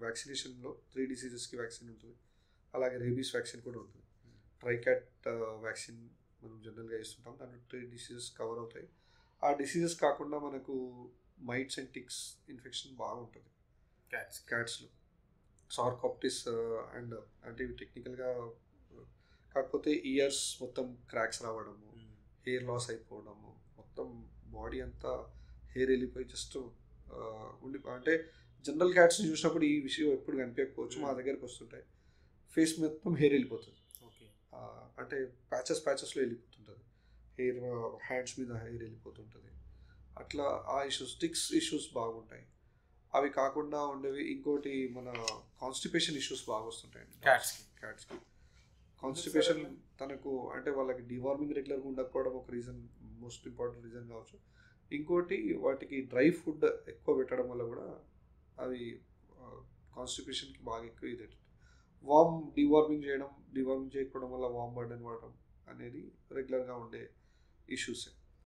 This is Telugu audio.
వ్యాక్సినేషన్లో 3 డిసీజెస్కి వ్యాక్సిన్ ఉంటుంది. అలాగే రేబీస్ వ్యాక్సిన్ కూడా ఉంటుంది. ట్రైకాట్ వ్యాక్సిన్ మనం జనరల్గా ఇస్తుంటాం. దాంట్లో 3 డిసీజెస్ కవర్ అవుతాయి. ఆ డిసీజెస్ కాకుండా మనకు మైట్స్ అండ్ టిక్స్ ఇన్ఫెక్షన్ బాగుంటుంది క్యాట్స్లో. సార్కాప్టిస్ అండ్ అంటే ఇవి టెక్నికల్గా కాకపోతే ఇయర్స్ మొత్తం క్రాక్స్ రావడము, హెయిర్ లాస్ అయిపోవడము, మొత్తం బాడీ అంతా హెయిర్ వెళ్ళిపోయి జస్ట్ ఉండి అంటే జనరల్ క్యాట్స్ని చూసినప్పుడు ఈ విషయం ఎప్పుడు కనిపించకపోవచ్చు. మా దగ్గరకు వస్తుంటాయి ఫేస్ మొత్తం హెయిర్ వెళ్ళిపోతుంది. అంటే ప్యాచెస్లో వెళ్ళిపోతుంటుంది హెయిర్, హ్యాండ్స్ మీద హెయిర్ వెళ్ళిపోతుంటుంది. అట్లా ఆ ఇష్యూస్ టిక్స్ ఇష్యూస్ బాగుంటాయి. అవి కాకుండా ఉండేవి ఇంకోటి మన కాన్స్టిపేషన్ ఇష్యూస్ బాగా వస్తుంటాయండి క్యాట్స్కి. కాన్స్టిపేషన్ తనకు అంటే వాళ్ళకి డివార్మింగ్ రెగ్యులర్గా ఉండకపోవడం ఒక రీజన్, మోస్ట్ ఇంపార్టెంట్ రీజన్ కావచ్చు. ఇంకోటి వాటికి డ్రై ఫుడ్ ఎక్కువ పెట్టడం వల్ల కూడా అవి కాన్స్టిపేషన్కి బాగా ఎక్కువ ఇది. డివార్మింగ్ చేయకపోవడం వల్ల వామ్ బర్డెన్ వాడడం అనేది రెగ్యులర్గా ఉండే ఇష్యూస్.